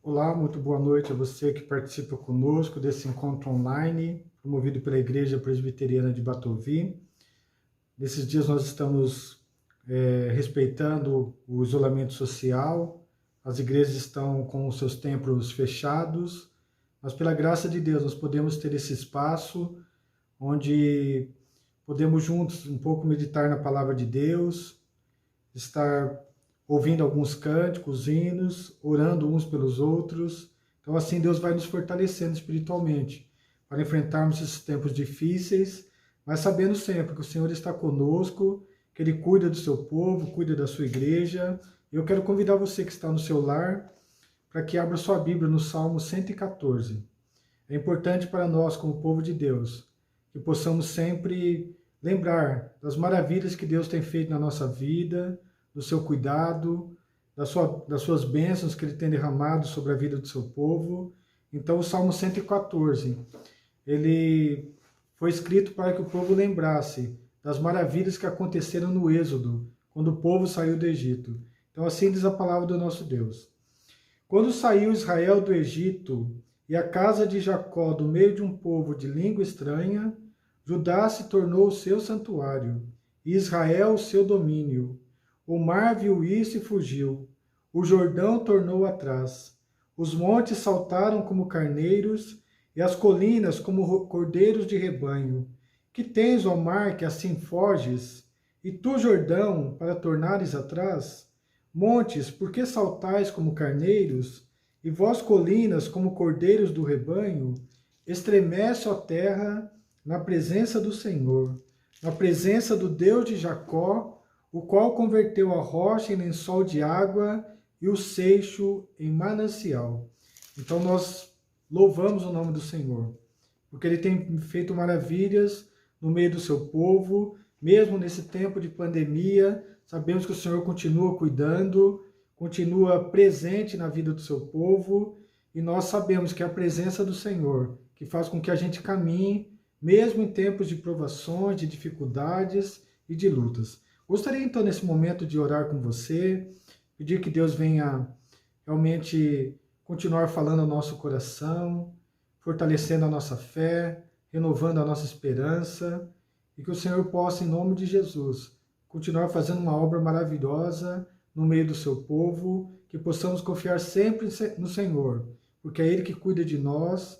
Olá, muito boa noite a você que participa conosco desse encontro online, promovido pela Igreja Presbiteriana de Batovi. Nesses dias nós estamos respeitando o isolamento social, as igrejas estão com os seus templos fechados, mas pela graça de Deus nós podemos ter esse espaço onde podemos juntos um pouco meditar na palavra de Deus, estar ouvindo alguns cânticos, hinos, orando uns pelos outros. Então assim Deus vai nos fortalecendo espiritualmente para enfrentarmos esses tempos difíceis, mas sabendo sempre que o Senhor está conosco, que Ele cuida do seu povo, cuida da sua igreja. Eu quero convidar você que está no seu lar para que abra sua Bíblia no Salmo 114. É importante para nós, como povo de Deus, que possamos sempre lembrar das maravilhas que Deus tem feito na nossa vida, do seu cuidado, das suas bênçãos que Ele tem derramado sobre a vida do seu povo. Então o Salmo 114, ele foi escrito para que o povo lembrasse das maravilhas que aconteceram no Êxodo, quando o povo saiu do Egito. Então assim diz a palavra do nosso Deus. Quando saiu Israel do Egito, e a casa de Jacó do meio de um povo de língua estranha, Judá se tornou o seu santuário, e Israel o seu domínio. O mar viu isso e fugiu. O Jordão tornou atrás. Os montes saltaram como carneiros, e as colinas como cordeiros de rebanho. Que tens, ó mar, que assim foges? E tu, Jordão, para tornares atrás? Montes, por que saltais como carneiros? E vós, colinas, como cordeiros do rebanho? Estremece, ó terra, na presença do Senhor, na presença do Deus de Jacó, o qual converteu a rocha em lençol de água e o seixo em manancial. Então nós louvamos o nome do Senhor, porque Ele tem feito maravilhas no meio do seu povo, mesmo nesse tempo de pandemia. Sabemos que o Senhor continua cuidando, continua presente na vida do seu povo, e nós sabemos que é a presença do Senhor que faz com que a gente caminhe, mesmo em tempos de provações, de dificuldades e de lutas. Gostaria então nesse momento de orar com você, pedir que Deus venha realmente continuar falando ao nosso coração, fortalecendo a nossa fé, renovando a nossa esperança, e que o Senhor possa, em nome de Jesus, continuar fazendo uma obra maravilhosa no meio do seu povo, que possamos confiar sempre no Senhor, porque é Ele que cuida de nós.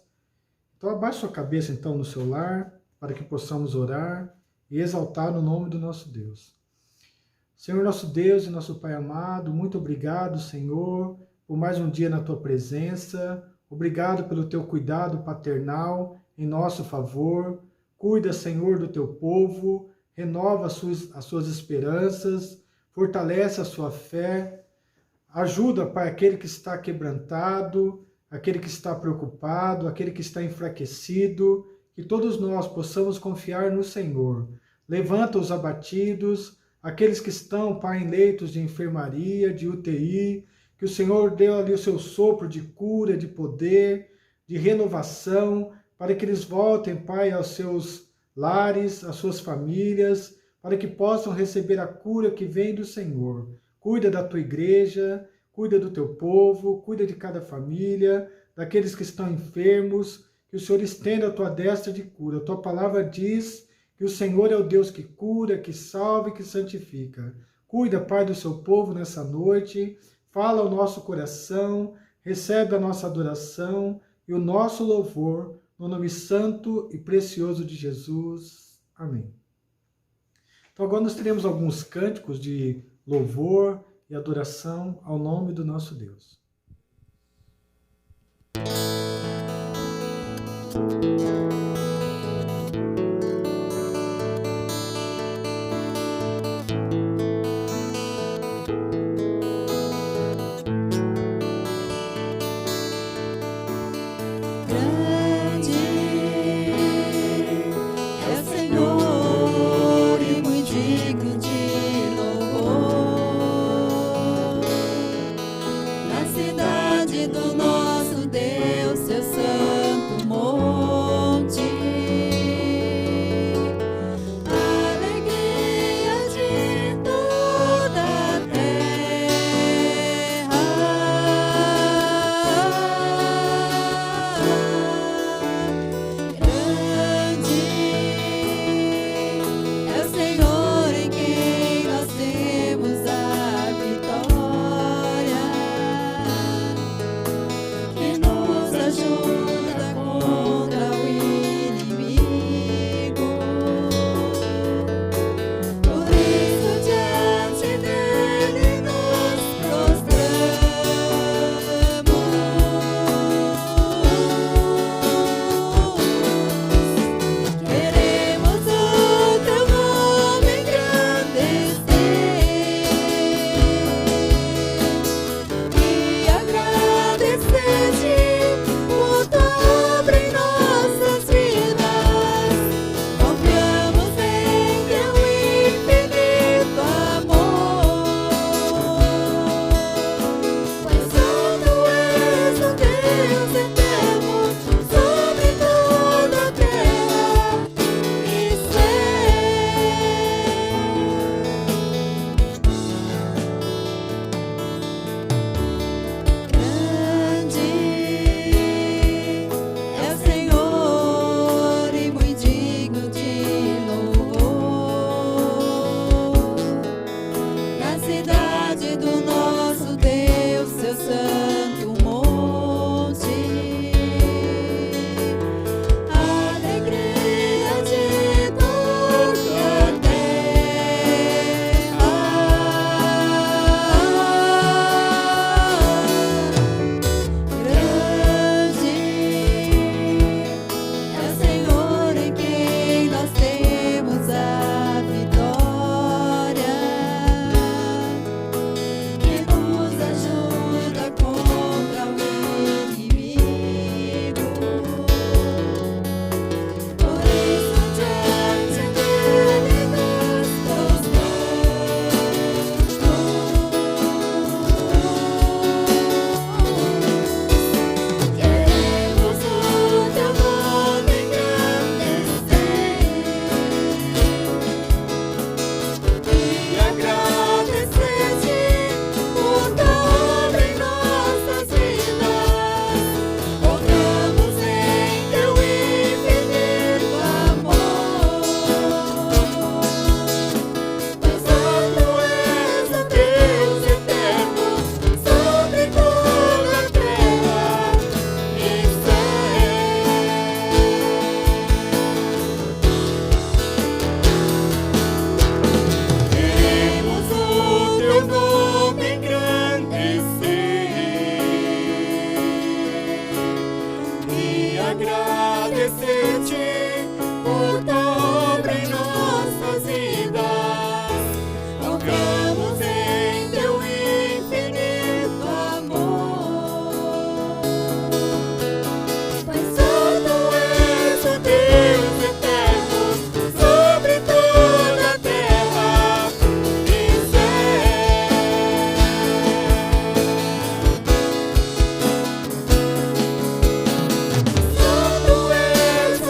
Então abaixe sua cabeça então no seu lar, para que possamos orar e exaltar o nome do nosso Deus. Senhor nosso Deus e nosso Pai amado, muito obrigado, Senhor, por mais um dia na Tua presença. Obrigado pelo Teu cuidado paternal em nosso favor. Cuida, Senhor, do Teu povo, renova as suas esperanças, fortalece a sua fé. Ajuda, Pai, aquele que está quebrantado, aquele que está preocupado, aquele que está enfraquecido, que todos nós possamos confiar no Senhor. Levanta os abatidos, aqueles que estão, Pai, em leitos de enfermaria, de UTI, que o Senhor dê ali o seu sopro de cura, de poder, de renovação, para que eles voltem, Pai, aos seus lares, às suas famílias, para que possam receber a cura que vem do Senhor. Cuida da tua igreja, cuida do teu povo, cuida de cada família, daqueles que estão enfermos, que o Senhor estenda a tua destra de cura. A tua palavra diz que o Senhor é o Deus que cura, que salva e que santifica. Cuida, Pai, do seu povo nessa noite, fala ao nosso coração, recebe a nossa adoração e o nosso louvor, no nome santo e precioso de Jesus. Amém. Então agora nós teremos alguns cânticos de louvor e adoração ao nome do nosso Deus. Do nosso Deus, seu santo amor. agradecer-te por tua obra em nossas vidas. Confiamos em teu infinito amor. Pai Santo és o Deus eterno sobre toda a terra e céu. Santo és o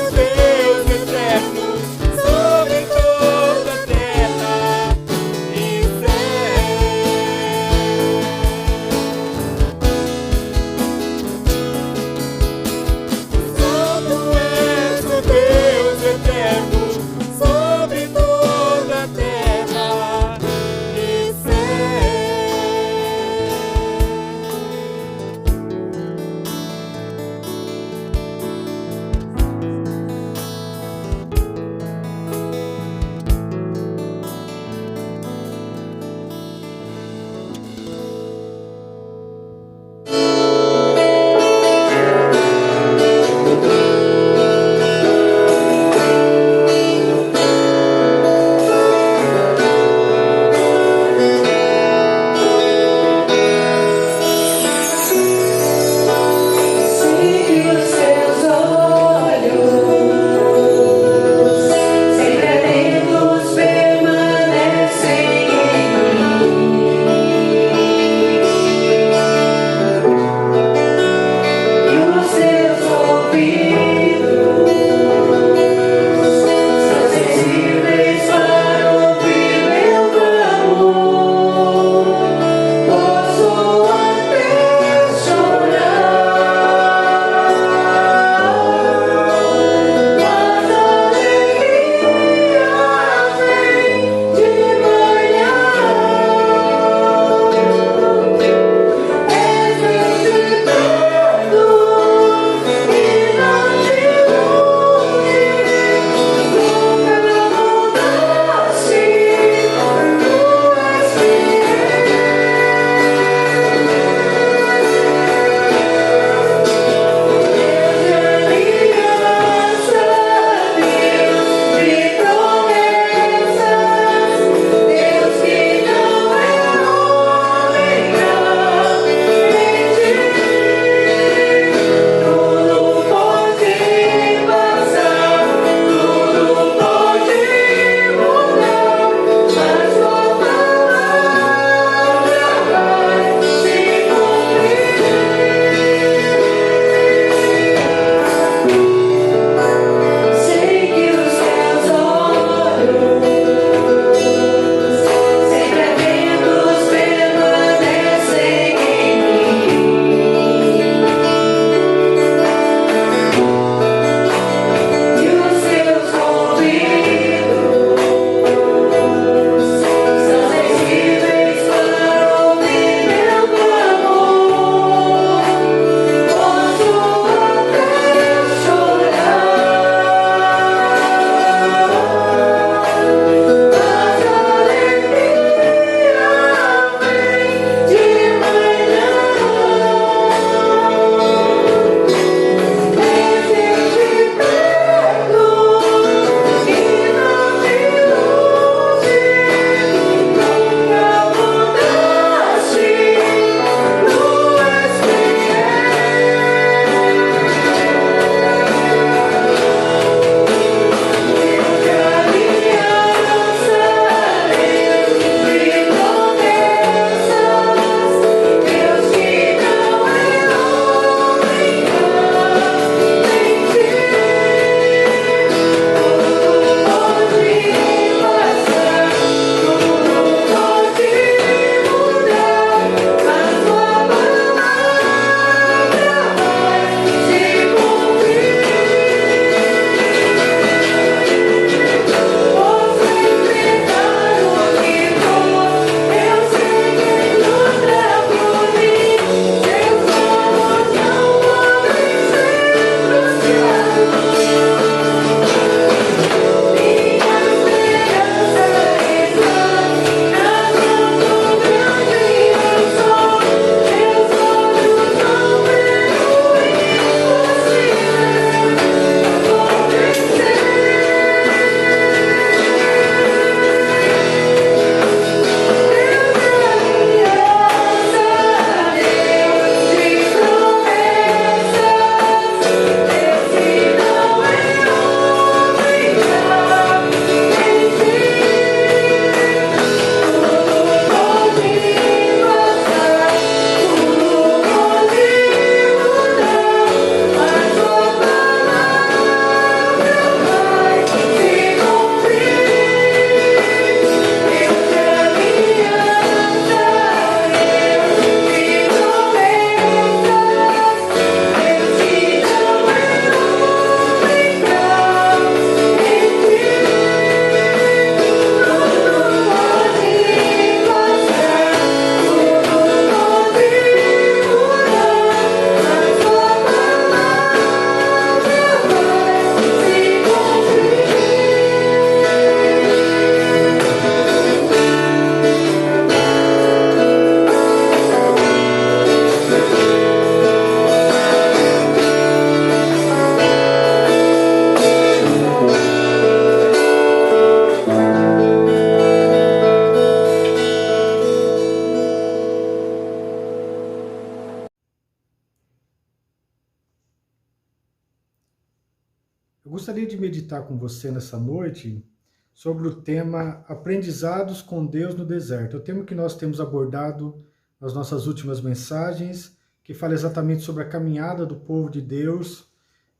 Eu gostaria de meditar com você nessa noite sobre o tema Aprendizados com Deus no Deserto. É o tema que nós temos abordado nas nossas últimas mensagens, que fala exatamente sobre a caminhada do povo de Deus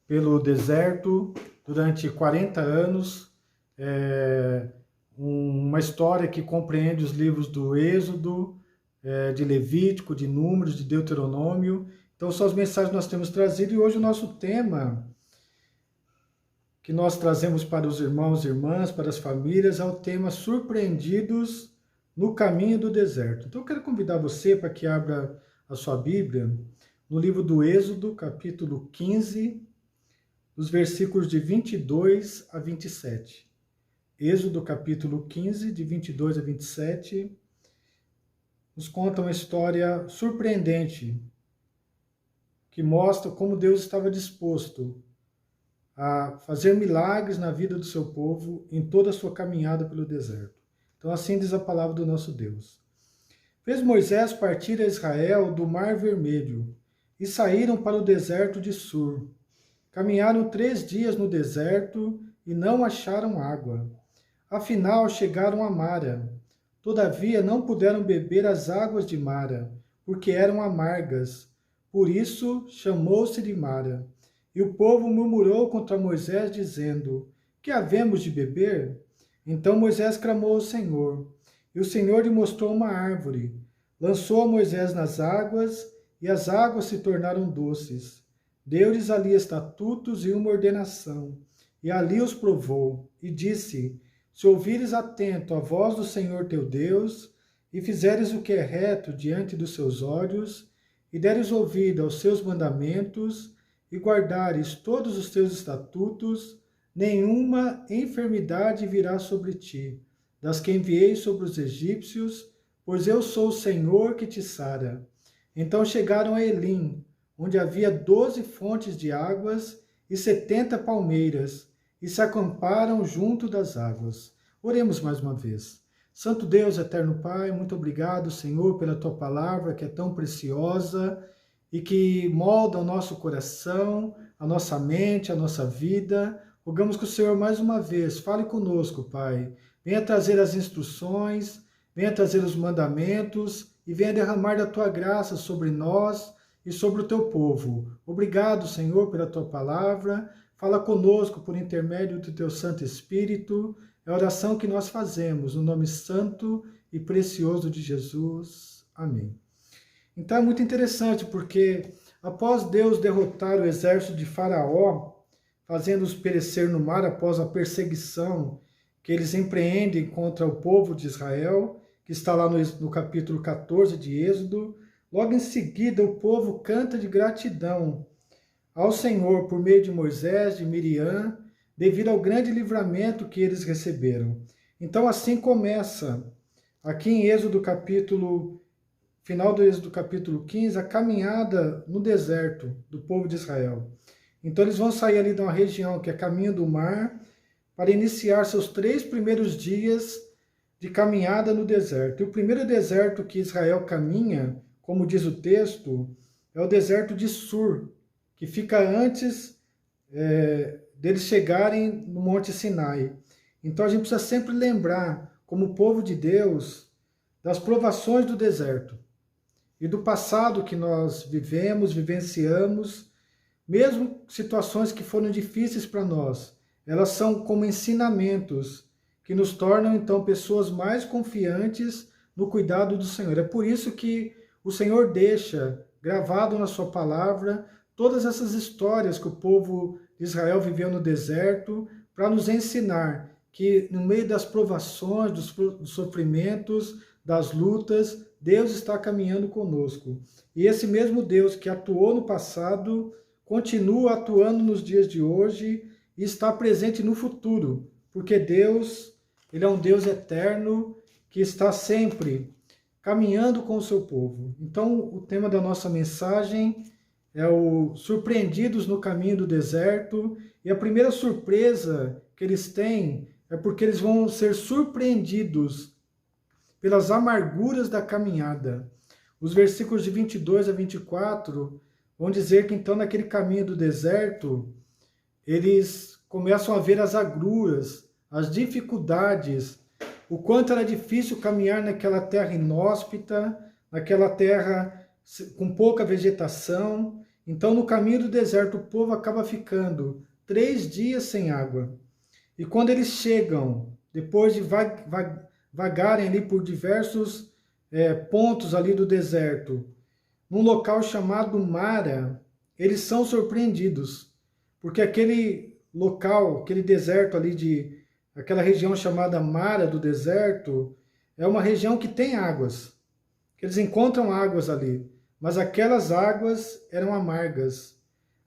pelo deserto durante 40 anos. Uma história que compreende os livros do Êxodo, de Levítico, de Números, de Deuteronômio. Então são as mensagens que nós temos trazido, e hoje o nosso tema que nós trazemos para os irmãos e irmãs, para as famílias, é o tema Surpreendidos no Caminho do Deserto. Então eu quero convidar você para que abra a sua Bíblia no livro do Êxodo, capítulo 15, dos versículos de 22 a 27. Êxodo, capítulo 15, de 22 a 27, nos conta uma história surpreendente, que mostra como Deus estava disposto a fazer milagres na vida do seu povo em toda a sua caminhada pelo deserto. Então assim diz a palavra do nosso Deus. Fez Moisés partir a Israel do Mar Vermelho, e saíram para o deserto de Sur. Caminharam 3 dias no deserto e não acharam água. Afinal chegaram a Mara. Todavia não puderam beber as águas de Mara, porque eram amargas. Por isso chamou-se de Mara. E o povo murmurou contra Moisés, dizendo: Que havemos de beber? Então Moisés clamou ao Senhor. E o Senhor lhe mostrou uma árvore. Lançou a Moisés nas águas, e as águas se tornaram doces. Deu-lhes ali estatutos e uma ordenação. E ali os provou, e disse: Se ouvires atento a voz do Senhor teu Deus, e fizeres o que é reto diante dos seus olhos, e deres ouvido aos seus mandamentos, e guardares todos os teus estatutos, nenhuma enfermidade virá sobre ti, das que enviei sobre os egípcios, pois eu sou o Senhor que te sara. Então chegaram a Elim, onde havia 12 fontes de águas e 70 palmeiras, e se acamparam junto das águas. Oremos mais uma vez. Santo Deus, eterno Pai, muito obrigado, Senhor, pela tua palavra que é tão preciosa e que molda o nosso coração, a nossa mente, a nossa vida. Rogamos que o Senhor, mais uma vez, fale conosco, Pai. Venha trazer as instruções, venha trazer os mandamentos e venha derramar da tua graça sobre nós e sobre o teu povo. Obrigado, Senhor, pela tua palavra. Fala conosco por intermédio do teu Santo Espírito. É a oração que nós fazemos no nome santo e precioso de Jesus. Amém. Então é muito interessante, porque após Deus derrotar o exército de Faraó, fazendo-os perecer no mar após a perseguição que eles empreendem contra o povo de Israel, que está lá no capítulo 14 de Êxodo, logo em seguida o povo canta de gratidão ao Senhor por meio de Moisés, de Miriam, devido ao grande livramento que eles receberam. Então assim começa, aqui em Êxodo final do Êxodo capítulo 15, a caminhada no deserto do povo de Israel. Então eles vão sair ali de uma região que é caminho do mar, para iniciar seus 3 primeiros dias de caminhada no deserto. E o primeiro deserto que Israel caminha, como diz o texto, é o deserto de Sur, que fica antes deles chegarem no Monte Sinai. Então a gente precisa sempre lembrar, como povo de Deus, das provações do deserto e do passado que nós vivenciamos, mesmo situações que foram difíceis para nós, elas são como ensinamentos que nos tornam então pessoas mais confiantes no cuidado do Senhor. É por isso que o Senhor deixa gravado na sua palavra todas essas histórias que o povo de Israel viveu no deserto, para nos ensinar que no meio das provações, dos sofrimentos, das lutas, Deus está caminhando conosco. E esse mesmo Deus que atuou no passado, continua atuando nos dias de hoje e está presente no futuro, porque Deus, Ele é um Deus eterno que está sempre caminhando com o seu povo. Então, o tema da nossa mensagem é o Surpreendidos no Caminho do Deserto, e a primeira surpresa que eles têm é porque eles vão ser surpreendidos pelas amarguras da caminhada. Os versículos de 22 a 24 vão dizer que então naquele caminho do deserto, eles começam a ver as agruras, as dificuldades, o quanto era difícil caminhar naquela terra inóspita, naquela terra com pouca vegetação. Então, no caminho do deserto, o povo acaba ficando 3 dias sem água. E quando eles chegam, depois de vagarem ali por diversos pontos ali do deserto, num local chamado Mara, eles são surpreendidos, porque aquele local, aquele deserto ali, aquela região chamada Mara do deserto, é uma região que tem águas, que eles encontram águas ali, mas aquelas águas eram amargas.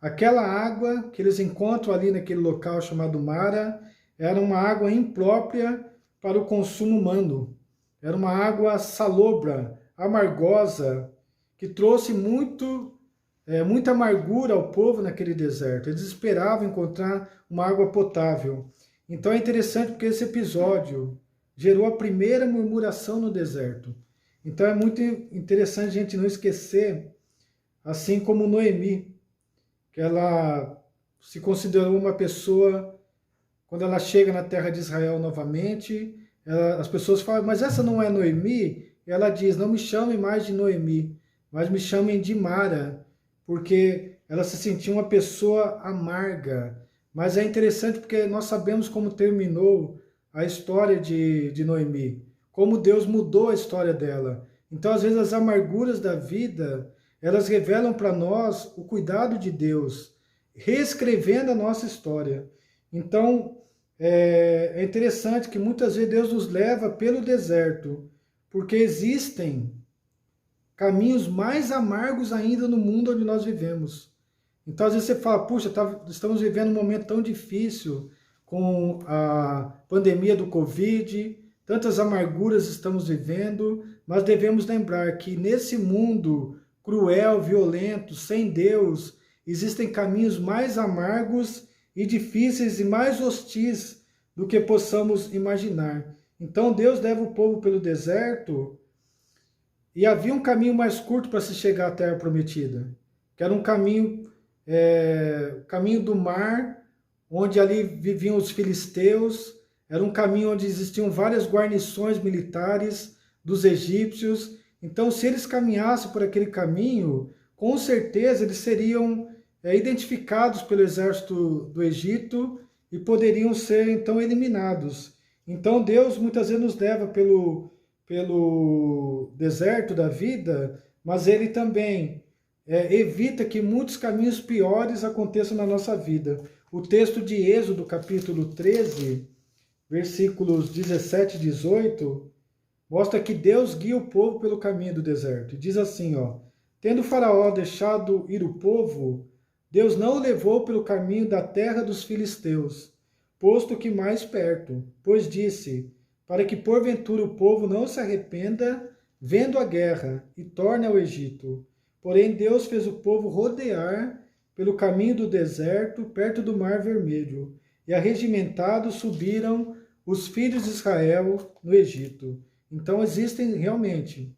Aquela água que eles encontram ali naquele local chamado Mara, era uma água imprópria para o consumo humano. Era uma água salobra, amargosa, que trouxe muita amargura ao povo naquele deserto. Eles esperavam encontrar uma água potável. Então é interessante porque esse episódio gerou a primeira murmuração no deserto. Então é muito interessante a gente não esquecer, assim como Noemi, que ela se considerou uma pessoa, quando ela chega na terra de Israel novamente, as pessoas falam, mas essa não é Noemi? Ela diz, não me chamem mais de Noemi, mas me chamem de Mara, porque ela se sentia uma pessoa amarga. Mas é interessante porque nós sabemos como terminou a história de Noemi, como Deus mudou a história dela. Então, às vezes, as amarguras da vida, elas revelam para nós o cuidado de Deus, reescrevendo a nossa história. Então, é interessante que muitas vezes Deus nos leva pelo deserto, porque existem caminhos mais amargos ainda no mundo onde nós vivemos. Então, às vezes você fala, puxa, estamos vivendo um momento tão difícil com a pandemia do Covid, tantas amarguras estamos vivendo, mas devemos lembrar que nesse mundo cruel, violento, sem Deus, existem caminhos mais amargos e difíceis e mais hostis do que possamos imaginar. Então Deus leva o povo pelo deserto e havia um caminho mais curto para se chegar à Terra Prometida, que era um caminho do mar, onde ali viviam os filisteus, era um caminho onde existiam várias guarnições militares dos egípcios. Então, se eles caminhassem por aquele caminho, com certeza eles seriam identificados pelo exército do Egito e poderiam ser, então, eliminados. Então, Deus muitas vezes nos leva pelo deserto da vida, mas Ele também evita que muitos caminhos piores aconteçam na nossa vida. O texto de Êxodo, capítulo 13, versículos 17 e 18, mostra que Deus guia o povo pelo caminho do deserto. E diz assim, tendo Faraó deixado ir o povo, Deus não o levou pelo caminho da terra dos filisteus, posto que mais perto, pois disse, para que porventura o povo não se arrependa, vendo a guerra, e torne ao Egito. Porém Deus fez o povo rodear pelo caminho do deserto, perto do Mar Vermelho, e arregimentados subiram os filhos de Israel no Egito. Então existem realmente,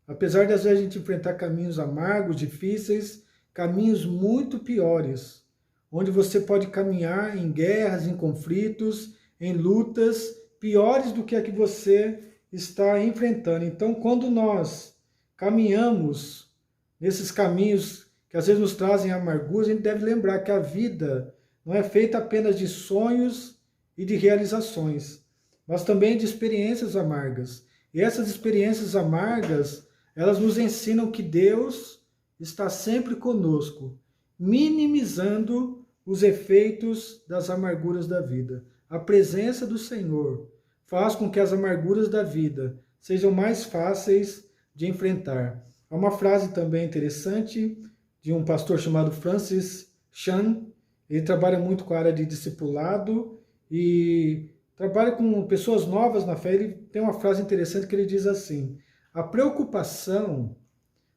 apesar de às vezes a gente enfrentar caminhos amargos, difíceis, caminhos muito piores, onde você pode caminhar em guerras, em conflitos, em lutas piores do que a que você está enfrentando. Então, quando nós caminhamos nesses caminhos que às vezes nos trazem amargura, a gente deve lembrar que a vida não é feita apenas de sonhos e de realizações, mas também de experiências amargas. E essas experiências amargas, elas nos ensinam que Deus está sempre conosco, minimizando os efeitos das amarguras da vida. A presença do Senhor faz com que as amarguras da vida sejam mais fáceis de enfrentar. Há uma frase também interessante de um pastor chamado Francis Chan. Ele trabalha muito com a área de discipulado e trabalha com pessoas novas na fé. Ele tem uma frase interessante que ele diz assim: a preocupação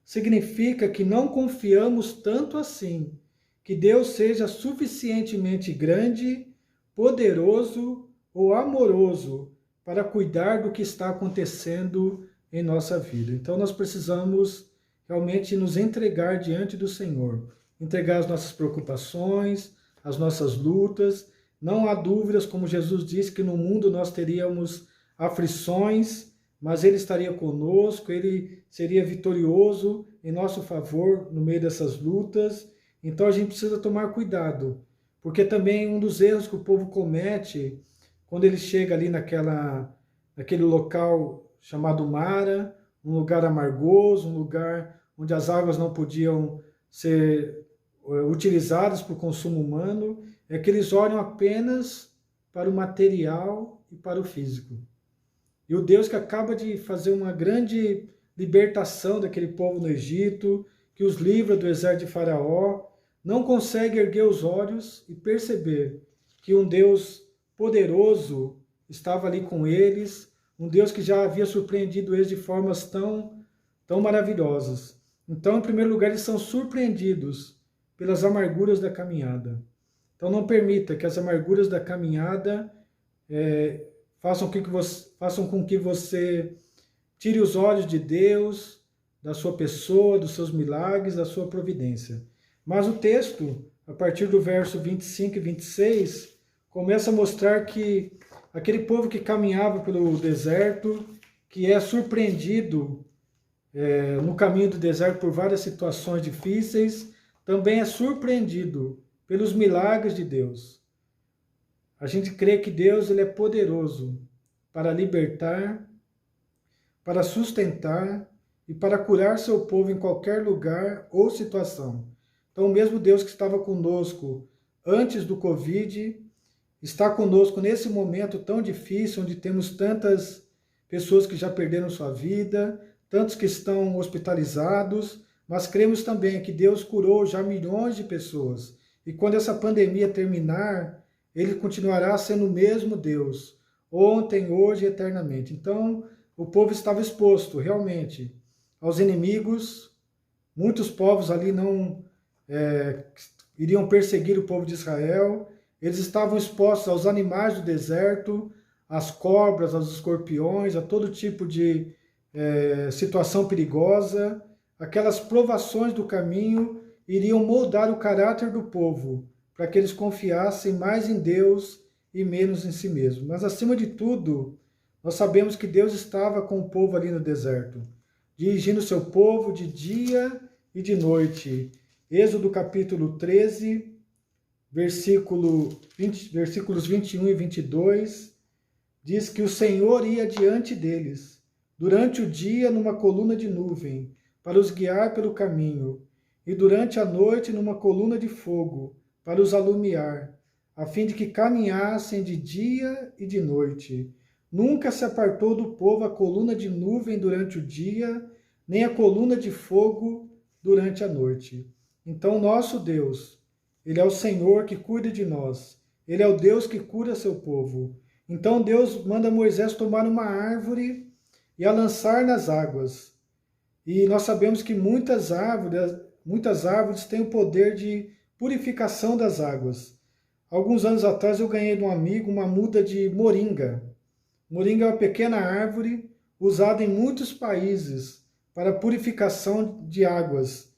significa que não confiamos tanto assim que Deus seja suficientemente grande, poderoso ou amoroso para cuidar do que está acontecendo em nossa vida. Então nós precisamos realmente nos entregar diante do Senhor, entregar as nossas preocupações, as nossas lutas. Não há dúvidas, como Jesus disse, que no mundo nós teríamos aflições, mas Ele estaria conosco, Ele seria vitorioso em nosso favor no meio dessas lutas. Então a gente precisa tomar cuidado, porque também um dos erros que o povo comete, quando ele chega ali naquele local chamado Mara, um lugar amargoso, um lugar onde as águas não podiam ser utilizadas para o consumo humano, é que eles olham apenas para o material e para o físico. E o Deus que acaba de fazer uma grande libertação daquele povo no Egito, que os livra do exército de Faraó, não consegue erguer os olhos e perceber que um Deus poderoso estava ali com eles, um Deus que já havia surpreendido eles de formas tão maravilhosas. Então, em primeiro lugar, eles são surpreendidos pelas amarguras da caminhada. Então, não permita que as amarguras da caminhada façam com que você tire os olhos de Deus, da sua pessoa, dos seus milagres, da sua providência. Mas o texto, a partir do verso 25 e 26, começa a mostrar que aquele povo que caminhava pelo deserto, que é surpreendido no caminho do deserto por várias situações difíceis, também é surpreendido pelos milagres de Deus. A gente crê que Deus ele é poderoso para libertar, para sustentar e para curar seu povo em qualquer lugar ou situação. Então, o mesmo Deus que estava conosco antes do Covid, está conosco nesse momento tão difícil, onde temos tantas pessoas que já perderam sua vida, tantos que estão hospitalizados, mas cremos também que Deus curou já milhões de pessoas. E quando essa pandemia terminar, Ele continuará sendo o mesmo Deus, ontem, hoje e eternamente. Então, o povo estava exposto, realmente, aos inimigos. Muitos povos ali não iriam perseguir o povo de Israel. Eles estavam expostos aos animais do deserto, às cobras, aos escorpiões, a todo tipo de situação perigosa. Aquelas provações do caminho iriam moldar o caráter do povo, para que eles confiassem mais em Deus e menos em si mesmos. Mas, acima de tudo, nós sabemos que Deus estava com o povo ali no deserto, dirigindo o seu povo de dia e de noite. Êxodo capítulo 13, versículos 21 e 22, diz que o Senhor ia diante deles, durante o dia numa coluna de nuvem, para os guiar pelo caminho, e durante a noite numa coluna de fogo, para os alumiar, a fim de que caminhassem de dia e de noite. Nunca se apartou do povo a coluna de nuvem durante o dia, nem a coluna de fogo durante a noite. Então, nosso Deus, Ele é o Senhor que cuida de nós. Ele é o Deus que cura seu povo. Então, Deus manda Moisés tomar uma árvore e a lançar nas águas. E nós sabemos que muitas árvores têm o poder de purificação das águas. Alguns anos atrás eu ganhei de um amigo uma muda de moringa. Moringa é uma pequena árvore usada em muitos países para purificação de águas.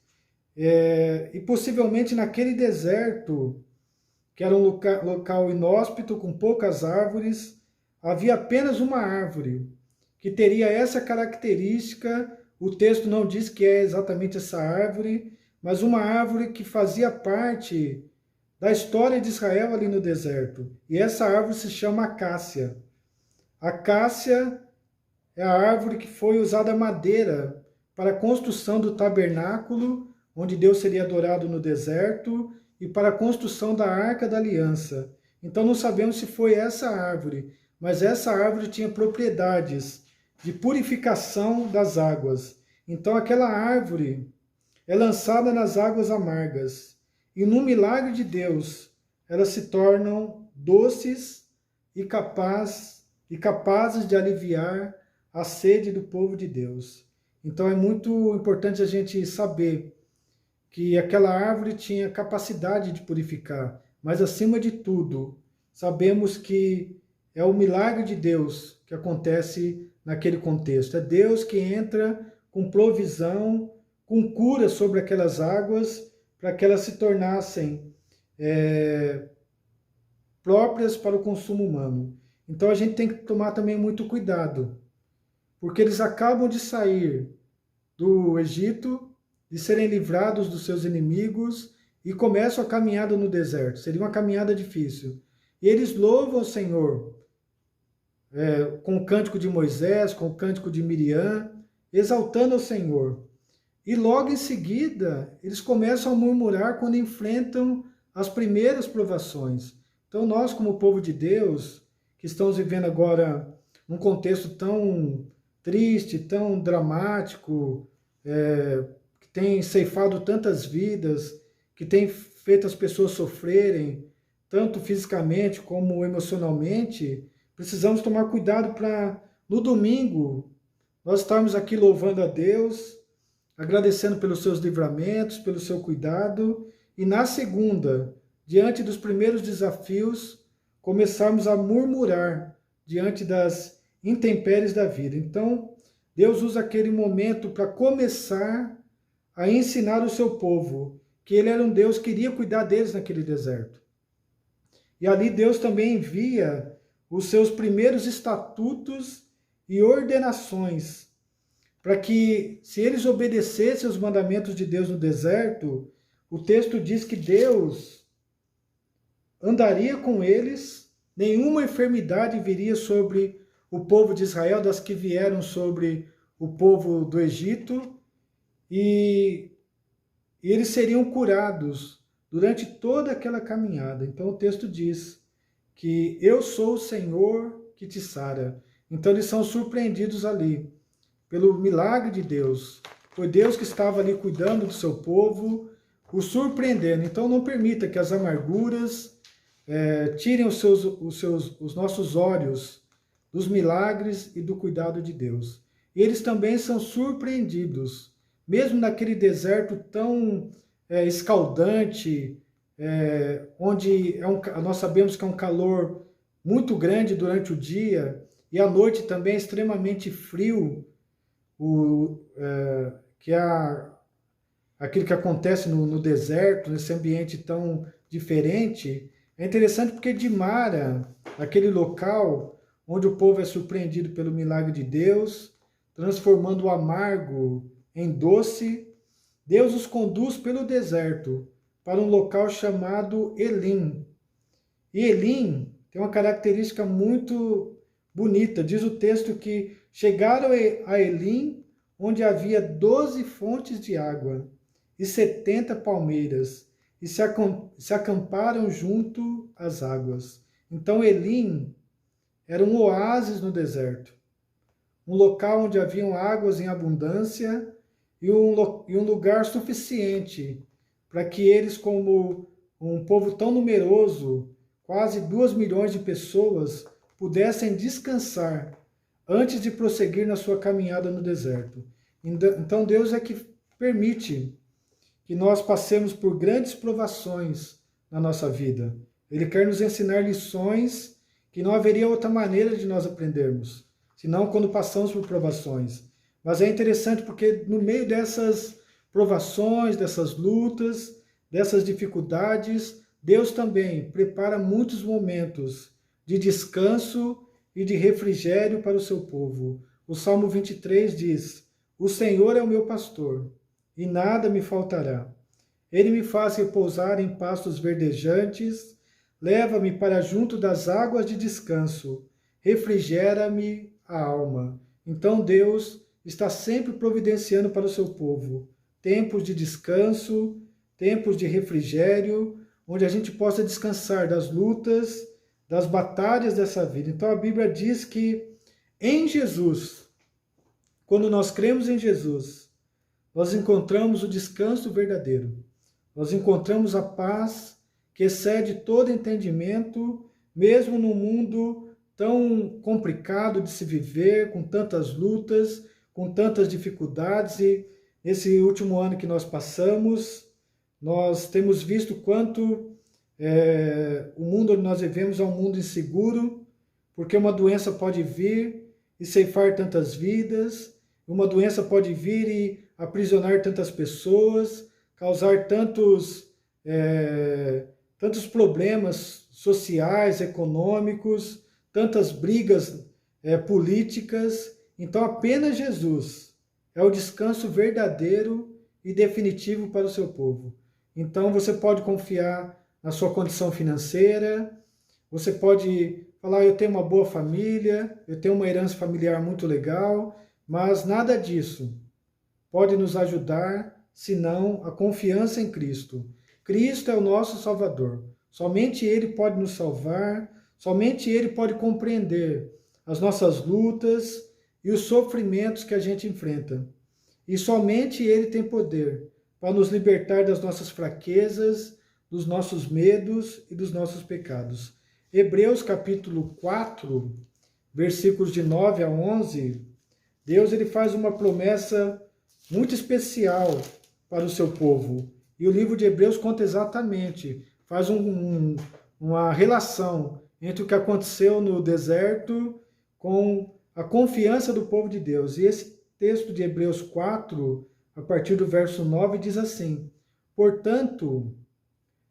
E possivelmente naquele deserto, que era um local inóspito, com poucas árvores, havia apenas uma árvore que teria essa característica. O texto não diz que é exatamente essa árvore, mas uma árvore que fazia parte da história de Israel ali no deserto. E essa árvore se chama acácia. A acácia é a árvore que foi usada madeira para a construção do tabernáculo, onde Deus seria adorado no deserto, e para a construção da Arca da Aliança. Então não sabemos se foi essa árvore, mas essa árvore tinha propriedades de purificação das águas. Então aquela árvore é lançada nas águas amargas, e no milagre de Deus, elas se tornam doces e capazes de aliviar a sede do povo de Deus. Então é muito importante a gente saber que aquela árvore tinha capacidade de purificar, mas acima de tudo, sabemos que é o milagre de Deus que acontece naquele contexto. É Deus que entra com provisão, com cura sobre aquelas águas, para que elas se tornassem próprias para o consumo humano. Então a gente tem que tomar também muito cuidado, porque eles acabam de sair do Egito, de serem livrados dos seus inimigos e começam a caminhada no deserto. Seria uma caminhada difícil. E eles louvam o Senhor com o cântico de Moisés, com o cântico de Miriam, exaltando ao Senhor. E logo em seguida, eles começam a murmurar quando enfrentam as primeiras provações. Então nós, como povo de Deus, que estamos vivendo agora num contexto tão triste, tão dramático, que tem ceifado tantas vidas, que tem feito as pessoas sofrerem, tanto fisicamente como emocionalmente, precisamos tomar cuidado para, no domingo, nós estarmos aqui louvando a Deus, agradecendo pelos seus livramentos, pelo seu cuidado, e na segunda, diante dos primeiros desafios, começarmos a murmurar diante das intempéries da vida. Então, Deus usa aquele momento para começar a ensinar o seu povo que ele era um Deus que iria cuidar deles naquele deserto. E ali Deus também envia os seus primeiros estatutos e ordenações, para que, se eles obedecessem os mandamentos de Deus no deserto, o texto diz que Deus andaria com eles, nenhuma enfermidade viria sobre o povo de Israel, das que vieram sobre o povo do Egito, e eles seriam curados durante toda aquela caminhada. Então o texto diz que eu sou o Senhor que te sara. Então eles são surpreendidos ali pelo milagre de Deus. Foi Deus que estava ali cuidando do seu povo, o surpreendendo. Então não permita que as amarguras tirem os nossos olhos dos milagres e do cuidado de Deus. E eles também são surpreendidos, mesmo naquele deserto tão escaldante, onde nós sabemos que é um calor muito grande durante o dia, e à noite também é extremamente frio, que é aquilo que acontece no deserto, nesse ambiente tão diferente. É interessante porque de Mara, aquele local onde o povo é surpreendido pelo milagre de Deus, transformando o amargo em doce, Deus os conduz pelo deserto para um local chamado Elim. E Elim tem uma característica muito bonita. Diz o texto que chegaram a Elim, onde havia 12 fontes de água e 70 palmeiras, e se acamparam junto às águas. Então Elim era um oásis no deserto, um local onde haviam águas em abundância e um lugar suficiente para que eles, como um povo tão numeroso, quase 2 milhões de pessoas, pudessem descansar antes de prosseguir na sua caminhada no deserto. Então Deus é que permite que nós passemos por grandes provações na nossa vida. Ele quer nos ensinar lições que não haveria outra maneira de nós aprendermos, senão quando passamos por provações. Mas é interessante porque no meio dessas provações, dessas lutas, dessas dificuldades, Deus também prepara muitos momentos de descanso e de refrigério para o seu povo. O Salmo 23 diz: o Senhor é o meu pastor, e nada me faltará. Ele me faz repousar em pastos verdejantes, leva-me para junto das águas de descanso, refrigera-me a alma. Então Deus está sempre providenciando para o seu povo tempos de descanso, tempos de refrigério, onde a gente possa descansar das lutas, das batalhas dessa vida. Então a Bíblia diz que em Jesus, quando nós cremos em Jesus, nós encontramos o descanso verdadeiro. Nós encontramos a paz que excede todo entendimento, mesmo num mundo tão complicado de se viver, com tantas lutas, com tantas dificuldades. E nesse último ano que nós passamos, nós temos visto quanto o mundo onde nós vivemos é um mundo inseguro, porque uma doença pode vir e ceifar tantas vidas, uma doença pode vir e aprisionar tantas pessoas, causar tantas tantos problemas sociais, econômicos, tantas brigas políticas. Então, apenas Jesus é o descanso verdadeiro e definitivo para o seu povo. Então, você pode confiar na sua condição financeira, você pode falar, eu tenho uma boa família, eu tenho uma herança familiar muito legal, mas nada disso pode nos ajudar senão a confiança em Cristo. Cristo é o nosso Salvador. Somente Ele pode nos salvar, somente Ele pode compreender as nossas lutas e os sofrimentos que a gente enfrenta. E somente Ele tem poder para nos libertar das nossas fraquezas, dos nossos medos e dos nossos pecados. Hebreus capítulo 4, versículos de 9 a 11, Deus ele faz uma promessa muito especial para o seu povo. E o livro de Hebreus conta exatamente, faz uma relação entre o que aconteceu no deserto com a confiança do povo de Deus. E esse texto de Hebreus 4, a partir do verso 9, diz assim: portanto,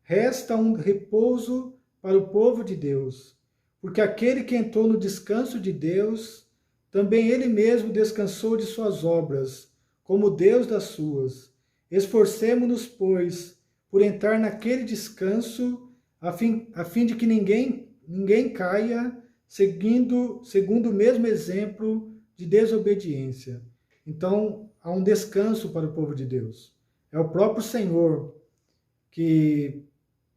resta um repouso para o povo de Deus, porque aquele que entrou no descanso de Deus, também ele mesmo descansou de suas obras, como Deus das suas. Esforcemo-nos, pois, por entrar naquele descanso, a fim de que ninguém caia, segundo o mesmo exemplo de desobediência. Então, há um descanso para o povo de Deus. É o próprio Senhor que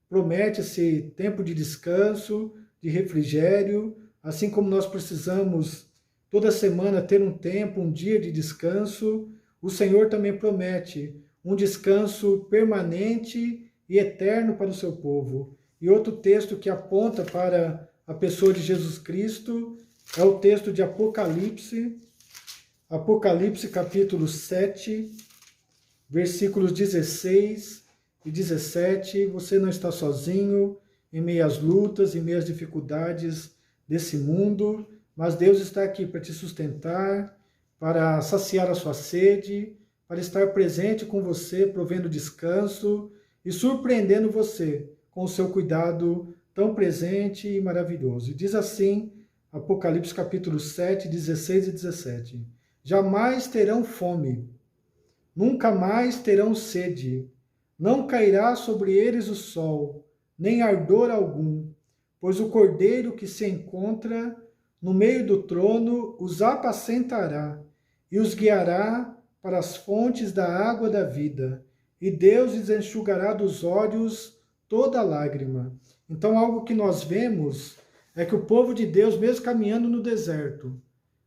promete esse tempo de descanso, de refrigério, assim como nós precisamos toda semana ter um tempo, um dia de descanso, o Senhor também promete um descanso permanente e eterno para o seu povo. E outro texto que aponta para a pessoa de Jesus Cristo é o texto de Apocalipse, Apocalipse capítulo 7, versículos 16 e 17, você não está sozinho em meio às lutas, em meio às dificuldades desse mundo, mas Deus está aqui para te sustentar, para saciar a sua sede, para estar presente com você, provendo descanso e surpreendendo você com o seu cuidado tão presente e maravilhoso. E diz assim, Apocalipse capítulo 7, 16 e 17, jamais terão fome, nunca mais terão sede, não cairá sobre eles o sol, nem ardor algum, pois o Cordeiro que se encontra no meio do trono os apacentará e os guiará para as fontes da água da vida, e Deus lhes enxugará dos olhos toda lágrima. Então, algo que nós vemos é que o povo de Deus, mesmo caminhando no deserto,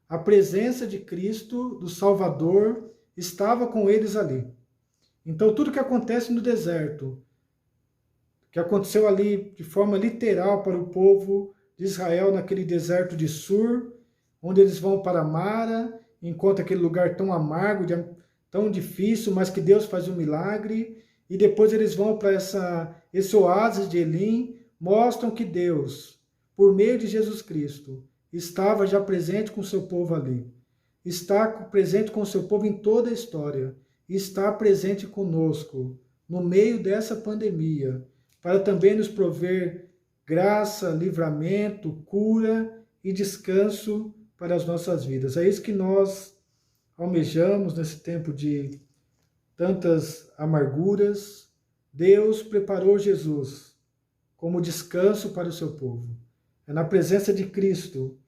a presença de Cristo, do Salvador, estava com eles ali. Então, tudo que acontece no deserto, que aconteceu ali de forma literal para o povo de Israel, naquele deserto de Sur, onde eles vão para Mara, encontram aquele lugar tão amargo, tão difícil, mas que Deus faz um milagre, e depois eles vão para esse oásis de Elim, mostram que Deus, por meio de Jesus Cristo, estava já presente com o seu povo ali, está presente com o seu povo em toda a história, está presente conosco no meio dessa pandemia, para também nos prover graça, livramento, cura e descanso para as nossas vidas. É isso que nós almejamos nesse tempo de tantas amarguras. Deus preparou Jesus como descanso para o seu povo. É na presença de Cristo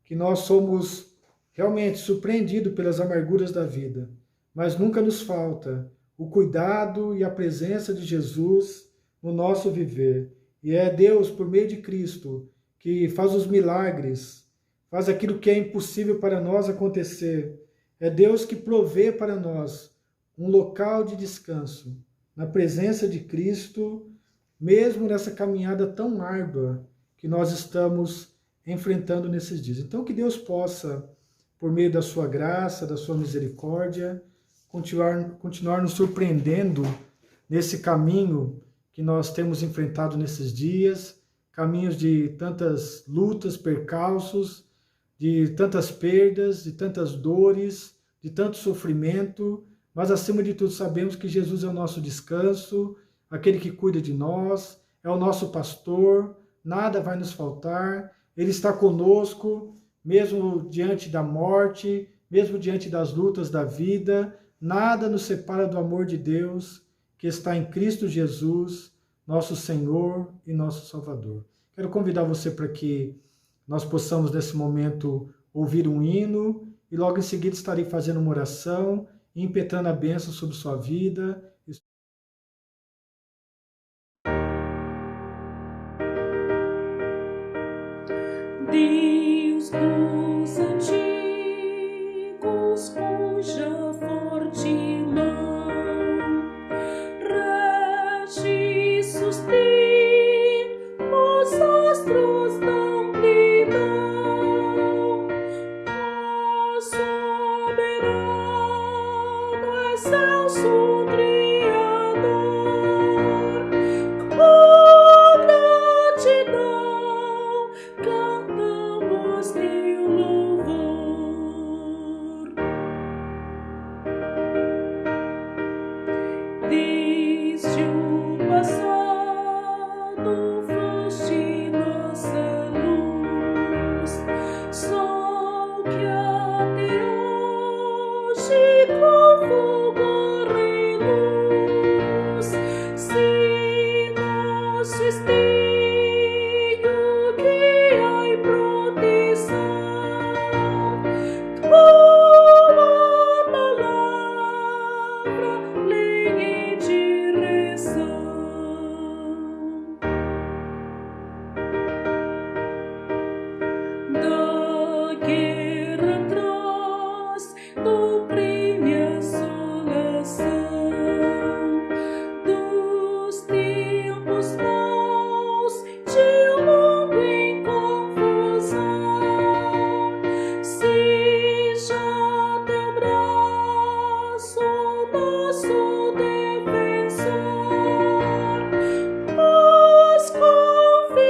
que nós somos realmente surpreendidos pelas amarguras da vida, mas nunca nos falta o cuidado e a presença de Jesus no nosso viver. E é Deus, por meio de Cristo, que faz os milagres, faz aquilo que é impossível para nós acontecer. É Deus que provê para nós um local de descanso, na presença de Cristo, mesmo nessa caminhada tão árdua que nós estamos enfrentando nesses dias. Então, que Deus possa, por meio da sua graça, da sua misericórdia, continuar nos surpreendendo nesse caminho que nós temos enfrentado nesses dias, caminhos de tantas lutas, percalços, de tantas perdas, de tantas dores, de tanto sofrimento, mas acima de tudo sabemos que Jesus é o nosso descanso, aquele que cuida de nós, é o nosso pastor, nada vai nos faltar, Ele está conosco, mesmo diante da morte, mesmo diante das lutas da vida, nada nos separa do amor de Deus, que está em Cristo Jesus, nosso Senhor e nosso Salvador. Quero convidar você para que nós possamos, nesse momento, ouvir um hino e logo em seguida estarei fazendo uma oração, impetrando a bênção sobre sua vida. Deus dos antigos, cuja forte mão rege e sustém os astros da amplidão, ó soberano, excelso Criador, com gratidão cantamos teu louvor. Desde o passado foste nossa luz, sol que até hoje com fulgor reluz, se nosso esteio guia e proteção, tua palavra, lei e direção. Da guerra atrás, do prêmio e assolação, dos tempos maus, de mundo em confusão, seja teu braço nosso defensor, nós confiamos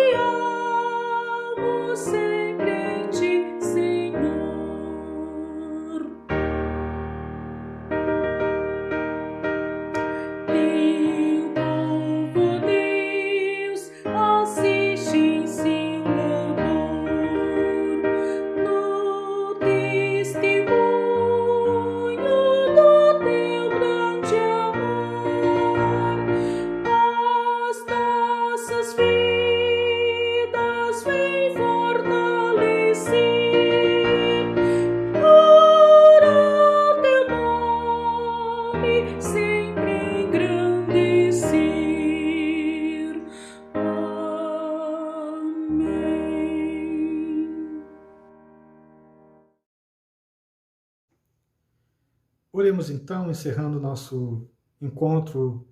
sempre em ti, Senhor. Teu povo, Deus, assiste em seu labor, no testemunho do teu grande amor. As nossas vidas vem fortalecer, para teu nome sempre engrandecer. Amém. Oremos então, encerrando o nosso encontro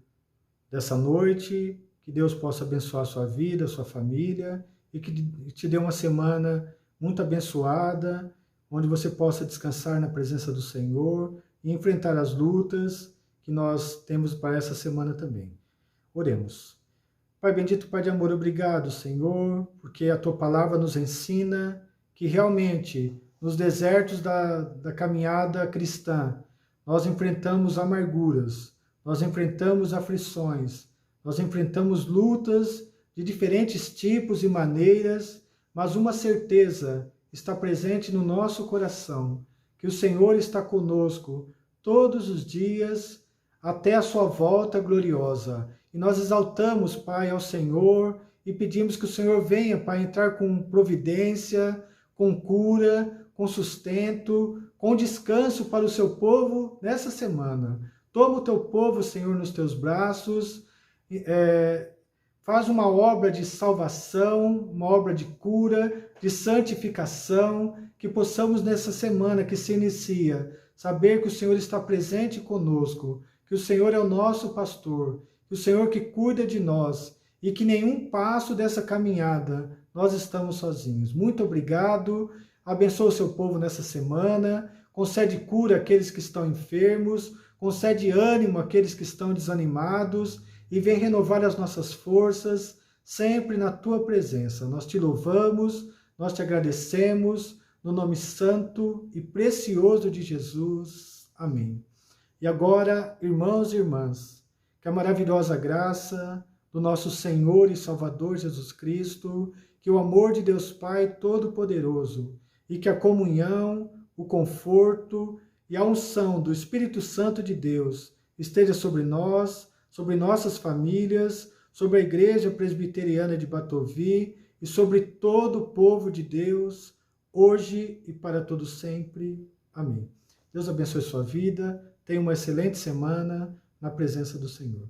dessa noite, que Deus possa abençoar a sua vida, a sua família, e que te dê uma semana muito abençoada, onde você possa descansar na presença do Senhor e enfrentar as lutas que nós temos para essa semana também. Oremos. Pai bendito, Pai de amor, obrigado, Senhor, porque a Tua palavra nos ensina que realmente nos desertos da caminhada cristã nós enfrentamos amarguras, nós enfrentamos aflições, nós enfrentamos lutas de diferentes tipos e maneiras, mas uma certeza está presente no nosso coração, que o Senhor está conosco todos os dias até a sua volta gloriosa. E nós exaltamos, Pai, ao Senhor e pedimos que o Senhor venha, Pai, entrar com providência, com cura, com sustento, com descanso para o seu povo nessa semana. Toma o teu povo, Senhor, nos teus braços, faz uma obra de salvação, uma obra de cura, de santificação, que possamos nessa semana que se inicia, saber que o Senhor está presente conosco, que o Senhor é o nosso pastor, que o Senhor que cuida de nós e que nenhum passo dessa caminhada nós estamos sozinhos. Muito obrigado, abençoa o seu povo nessa semana, concede cura àqueles que estão enfermos, concede ânimo àqueles que estão desanimados e vem renovar as nossas forças sempre na tua presença. Nós te louvamos, nós te agradecemos, no nome santo e precioso de Jesus. Amém. E agora, irmãos e irmãs, que a maravilhosa graça, do nosso Senhor e Salvador Jesus Cristo, que o amor de Deus Pai Todo-Poderoso e que a comunhão, o conforto e a unção do Espírito Santo de Deus esteja sobre nós, sobre nossas famílias, sobre a Igreja Presbiteriana de Batovi e sobre todo o povo de Deus, hoje e para todo sempre. Amém. Deus abençoe sua vida, tenha uma excelente semana na presença do Senhor.